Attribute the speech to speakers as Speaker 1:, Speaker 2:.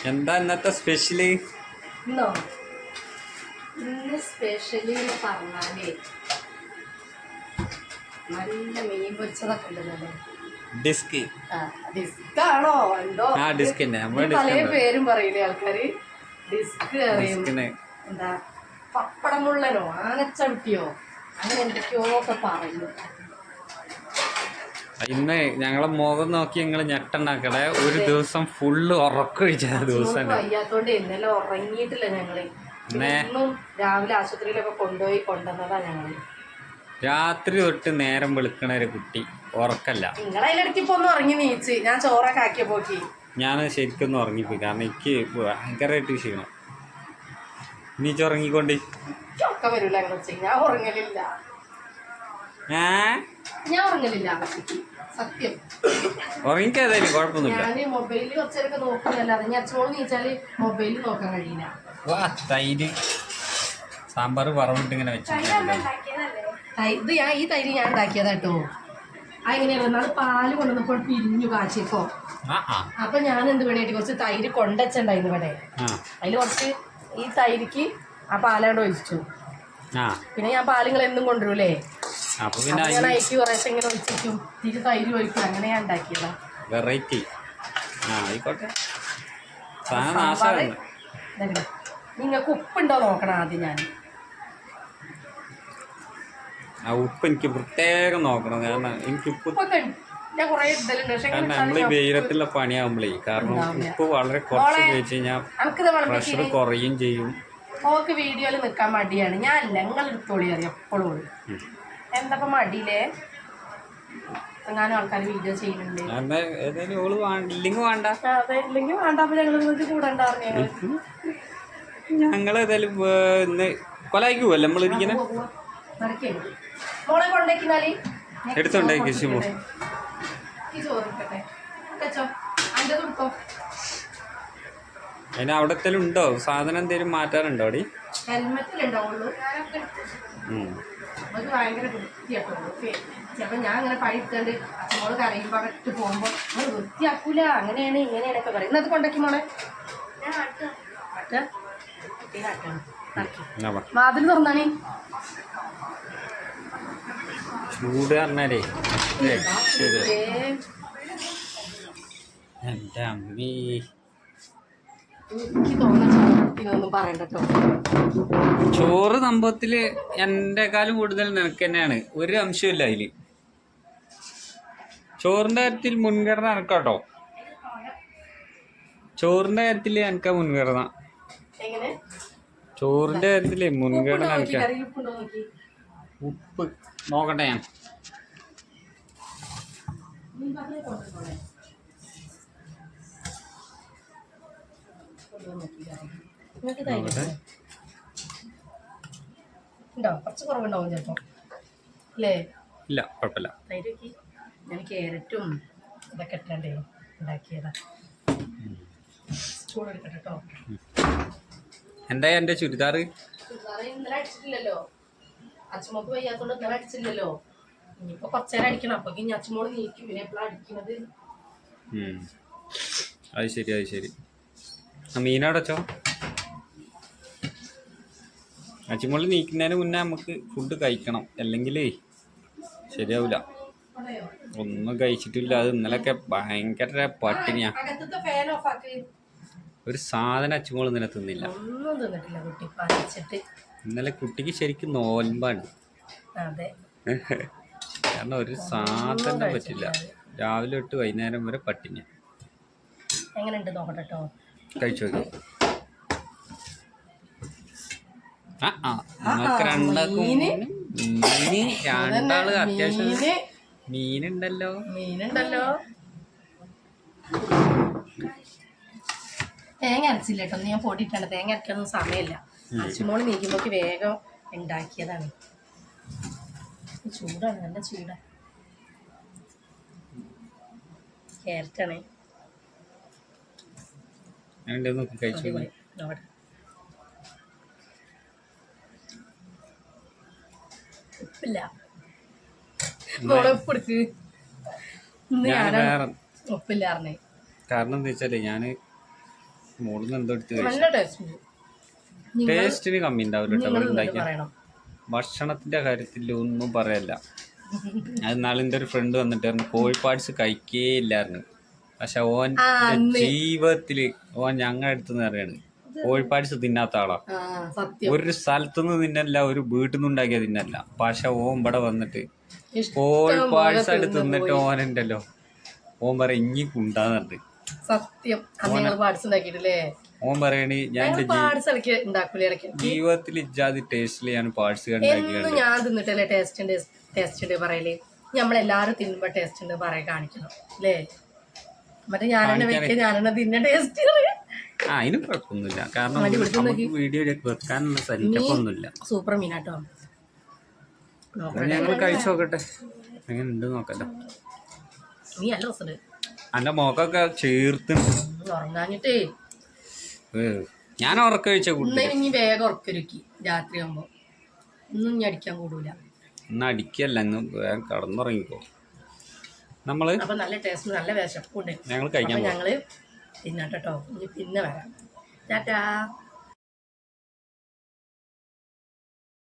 Speaker 1: എന്താ ഇന്നത്തെ സ്പെഷ്യല്?
Speaker 2: ഇന്നോ ഇന്ന് സ്പെഷ്യല് പറഞ്ഞാലേ നല്ല മീൻ പൊരിച്ചതൊക്കെ ഉണ്ടല്ലോ.
Speaker 1: ഡിസ്ക്
Speaker 2: ഡിസ്കാണോ എന്തോ
Speaker 1: ഡിസ്കിന്റെ
Speaker 2: പല പേരും പറയില്ലേ ആൾക്കാര്. ഡിസ്ക് അറിയും, എന്താ പപ്പടം മുള്ളനോ ആനച്ചവിട്ടിയോ അങ്ങനെ എന്തൊക്കെയോ ഒക്കെ പറയുന്നു.
Speaker 1: ഇന്ന് ഞങ്ങളെ മുഖം നോക്കി ഞങ്ങൾ ഞെട്ടുണ്ടാക്കടേ. ഒരു ദിവസം ഫുള്ള് ഉറക്കൊഴിച്ച ദിവസം
Speaker 2: വയ്യാത്തോണ്ട് ഇന്നലെ ഉറങ്ങിയിട്ടില്ല ഞങ്ങള്. ഇന്നും രാവിലെ ആശുപത്രിയിലൊക്കെ കൊണ്ടുവന്നതാ ഞങ്ങള്.
Speaker 1: രാത്രി തൊട്ട് നേരം വെളുക്കണ ഒരു കുട്ടി ഉറക്കല്ല.
Speaker 2: നിങ്ങളതിലിടയ്ക്ക് ഇപ്പൊ ഒന്ന് ഉറങ്ങി നീച്ച് ഞാൻ ചോറൊക്കെ ആക്കിയ പോക്കി
Speaker 1: ഞാൻ ശരിക്കൊന്നും ഉറങ്ങിപ്പോയി. കാരണം എനിക്ക് ഭയങ്കരമായിട്ട് ക്ഷീണം. നീച്ചുറങ്ങിക്കൊണ്ട്
Speaker 2: ഒക്കെ വരൂല ഞാൻ ഉറങ്ങലില്ല. ഞാൻ ഉറങ്ങലില്ല സത്യം.
Speaker 1: ഉറങ്ങിക്കാതായാലും കുഴപ്പമൊന്നുമില്ല.
Speaker 2: ഞാന് മൊബൈലിൽ കുറച്ചേരൊക്കെ നോക്കുന്നല്ലാതെ ഞാൻ അച്ഛനോട് നീച്ചാല് മൊബൈലിൽ നോക്കാൻ കഴിയില്ല.
Speaker 1: തൈര് സാമ്പാർ വറവിട്ട് ഇങ്ങനെ വെച്ചു.
Speaker 2: ഇത് ഈ തൈര് ഞാൻ ഉണ്ടാക്കിയതാ കേട്ടോ. അതെങ്ങനെയാണ് നാളെ പാല് കൊണ്ടുവന്നപ്പോൾ പിരിഞ്ഞു കാച്ചിയപ്പോ അപ്പൊ ഞാൻ എന്ത് വേണേട്ടി കുറച്ച് തൈര് കൊണ്ടുവച്ചുണ്ടായിരുന്നു ഇവിടെ. അതിൽ കുറച്ച് ഈ തൈരിക്ക് ആ പാലാണ്ട് ഒഴിച്ചു. പിന്നെ ഞാൻ പാലുകൾ എന്നും കൊണ്ടുവരൂലേ, ഞാൻ അയക്ക് കുറേശ്ശെ ഇങ്ങനെ ഒഴിച്ചിട്ടും തിരി തൈര് ഒഴിക്കും. അങ്ങനെ ഞാൻ ഉണ്ടാക്കിയതാ.
Speaker 1: വെറൈറ്റി ആയിക്കോട്ടെ.
Speaker 2: നിങ്ങൾക്ക് ഉപ്പുണ്ടോ നോക്കണം ആദ്യം.
Speaker 1: ഉപ്പ് എനിക്ക് പ്രത്യേകം നോക്കണം. കാരണം എനിക്ക് ഉപ്പ്
Speaker 2: ഞാൻ കുറേ ഇടലുണ്ട്.
Speaker 1: കാരണം നമ്മൾ ഈ വെയിലത്തുള്ള പണിയാകുമ്പോഴേ, കാരണം ഉപ്പ് വളരെ കുറച്ച് ഉപയോഗിച്ച് കഴിഞ്ഞാൽ പ്രഷർ കുറയും ചെയ്യും.
Speaker 2: ഓക്ക് വീഡിയോയിൽ നിൽക്കാൻ മടിയാണ്. ഞാനല്ല, നിങ്ങൾ എടുത്തോളി അറിയാം എപ്പോഴും. എന്താ മടിയില്ലേ? എങ്ങാനും ആൾക്കാർ വീഡിയോ ചെയ്യുന്നുണ്ട്.
Speaker 1: ഇല്ലെങ്കിൽ വേണ്ട.
Speaker 2: അതെ, ഇല്ലെങ്കിൽ വേണ്ട. അപ്പൊ ഞങ്ങൾ കൂടണ്ടായിരുന്നു.
Speaker 1: ഞങ്ങൾ ഏതായാലും ഇന്ന് കൊലായിക്ക് പോവല്ലേ നമ്മൾ ഇരിക്കുന്നത്.
Speaker 2: മോളെ കൊണ്ടേക്കിനാല്
Speaker 1: എടുത്തോണ്ടേക്ക് ശിവു. അതിന് അവിടെ എന്തേലും ഉണ്ടോ? സാധനം എന്തേലും മാറ്റാറുണ്ടോ അവിടെ?
Speaker 2: ഹെൽമെറ്റിലുണ്ടാവുള്ളൂ. ഭയങ്കര ചിലപ്പോൾ ഞാൻ അങ്ങനെ പണിയെടുത്തോണ്ട് അച്ഛനോട് കരയുമ്പോൾ ഇട്ട് പോകുമ്പോൾ നമ്മൾ വൃത്തിയാക്കൂല, അങ്ങനെയാണ് ഇങ്ങനെയാണൊക്കെ പറയും. ഇന്നത് കൊണ്ടാക്കി മോളെ വാതിൽ തുറന്നാണേ.
Speaker 1: ചൂട് പറഞ്ഞാലേ എൻ്റെ അമ്മീ,
Speaker 2: എനിക്ക് തോന്നുന്നു പറയണ്ടോ.
Speaker 1: ചോറ് സംഭവത്തില് എന്നെക്കാളും കൂടുതൽ നിനക്ക് തന്നെയാണ്. ഒരു അംശമില്ല അതില്. ചോറിന്റെ കാര്യത്തിൽ മുൻഗണന എനക്കാട്ടോ. ചോറിന്റെ കാര്യത്തില് എനിക്കാ മുൻഗണന. ചോറിന്റെ കാര്യത്തില് മുൻഗണന എനിക്കാ. ഉപ്പ് നോക്കട്ടെ ഞാൻ.
Speaker 2: ഉണ്ടോ? കുറച്ച് കുറവുണ്ടാവും ചിലപ്പോ അല്ലേ?
Speaker 1: ഇല്ല, കുഴപ്പമില്ല.
Speaker 2: തൈരൊക്കെ ഞാൻ ക്യാരറ്റും ഇതൊക്കെ ഇട്ടേ ഉണ്ടാക്കിയതാ. ചൂടെടുക്കട്ടെ കേട്ടോ.
Speaker 1: എന്താ എൻ്റെ ചുരിദാർ
Speaker 2: ഇന്നലെ അടിച്ചിട്ടില്ലല്ലോ. അച്ഛമ്മക്ക് വയ്യാത്തോണ്ട് ഇന്നലെ അടിച്ചില്ലല്ലോ. ഇനിയിപ്പോ കുറച്ചേരം അടിക്കണം. അപ്പൊ ഇനി അച്ഛമ്മോട് നീക്കും. പിന്നെ എപ്പോഴാണ് അടിക്കുന്നത്?
Speaker 1: അത് ശരി, അത് ശരി. മീനോടച്ചോ അച്ചിമോളി നീക്കുന്നതിന് മുന്നേ നമുക്ക് ഫുഡ് കഴിക്കണം, അല്ലെങ്കിൽ ശരിയാവില്ല. ഒന്നും കഴിച്ചിട്ടില്ല. അത് ഇന്നലെയൊക്കെ ഭയങ്കര പട്ടിണിയാ. ഒരു സാധനം അച്ചിമോൾ ഇന്നലെ തിന്നില്ല. ഇന്നലെ കുട്ടിക്ക് ശരിക്കും നോൽമ്പാണ്. കാരണം ഒരു സാധനം പറ്റില്ല. രാവിലെ തൊട്ട് വൈകുന്നേരം വരെ പട്ടിണിയാ.
Speaker 2: എങ്ങനെയുണ്ട് നോക്കട്ടെ കേട്ടോ.
Speaker 1: കഴിച്ചു നോക്കി. നിങ്ങൾക്ക് രണ്ടാള് അത്യാവശ്യം മീനുണ്ടല്ലോ.
Speaker 2: തേങ്ങ അരച്ചില്ല കേട്ടോ. ഞാൻ പൊടിയിട്ടാണ്. തേങ്ങ അരയ്ക്കാനൊന്നും സമയമില്ല. അച്ഛനോട് നീക്കുമ്പോക്ക് വേഗം ഉണ്ടാക്കിയതാണ്. ചൂടാണ്, നല്ല ചൂടാ. ക്യാരറ്റാണ്. ഉപ്പില്ല. ഉപ്പെടുക്ക്. ഉപ്പില്ലാർന്നേ.
Speaker 1: കാരണം എന്താ വെച്ചാല് ഞാന് മോളിന്ന് എന്തോ എടുത്ത് കഴിച്ചു.
Speaker 2: നല്ല ടേസ്റ്റ്.
Speaker 1: ടേസ്റ്റിന് കമ്മി ഉണ്ടാവില്ല കേട്ടോ ഇവിടെ ഉണ്ടാക്കിയ.
Speaker 2: പറയണം.
Speaker 1: ഭക്ഷണത്തിന്റെ കാര്യത്തിൽ ഒന്നും പറയല്ല. അത് നാളെ എൻ്റെ ഒരു ഫ്രണ്ട് വന്നിട്ട് പറഞ്ഞു കോഴിപ്പാട്സ് കഴിക്കേ ഇല്ലായിരുന്നു. പക്ഷെ ഓൻ ജീവിതത്തില് ഓൻ ഞങ്ങളുടെ അടുത്ത് പറയാണ് കോഴിപ്പാട്സ് തിന്നാത്ത ആളാ. ഒരു സ്ഥലത്തുനിന്ന് തിന്നല്ല, ഒരു വീട്ടിൽ നിന്ന് ഉണ്ടാക്കിയ തിന്നല്ല. പക്ഷെ ഓൻ ഇവിടെ വന്നിട്ട് കോഴിപ്പാട്സ് ആയിട്ട് തിന്നിട്ട് ഓനുണ്ടല്ലോ, ഓൻ പറയാ ഇഞ്ഞി കുണ്ടാന്നുണ്ട്.
Speaker 2: സത്യം.
Speaker 1: ഓൻ പറയണേ ഞാൻ ജീവിതത്തിൽ ഇജാതി ടേസ്റ്റില് ഞാൻ പാഴ്സ്
Speaker 2: കണ്ടാക്കിയാണ്. ഞാൻ തിന്നിട്ടല്ലേ ടേസ്റ്റ് പറയല്. നമ്മളെല്ലാരും തിന്നുമ്പോ ടേസ്റ്റ് ഉണ്ട് പറയാൻ കാണിക്കണം അല്ലേ? മറ്റേ ഞാനെന്നെ വെക്കുക ഞാനെന്നെ തിന്ന ടേസ്റ്റ്.
Speaker 1: അതിന് കുഴപ്പമൊന്നുമില്ല, കാരണം വീഡിയോ വെക്കാനുള്ള സരിക്കൊന്നുമില്ല.
Speaker 2: സൂപ്പർ മീനാട്ടോ.
Speaker 1: ഞങ്ങൾ കഴിച്ചു നോക്കട്ടെ എങ്ങനെ ഉണ്ട് നോക്കല്ലോ.
Speaker 2: നീ നല്ല രസമുണ്ട്.
Speaker 1: എന്റെ മുഖമൊക്കെ ചേർത്തുണ്ട്.
Speaker 2: ഉറങ്ങാഞ്ഞിട്ടേ
Speaker 1: ഞാൻ ഉറക്കം കഴിച്ച കൂട്ടി
Speaker 2: ഇനി വേഗം ഉറക്കൊരുക്കി. രാത്രി ആകുമ്പോ ഒന്നും ഇനി അടിക്കാൻ കൂടൂല.
Speaker 1: ഇന്ന് അടിക്കല്ല, ഇന്ന് വേഗം കടന്നുറങ്ങിക്കോ. നമ്മള്
Speaker 2: അപ്പൊ നല്ല ടേസ്റ്റ്, നല്ല വിശപ്പുണ്ട്.
Speaker 1: ഞങ്ങൾ കഴിക്കാൻ
Speaker 2: ഞങ്ങള് തിന്നട്ടോ. ഇനി പിന്നെ വരാം. ടാറ്റാ.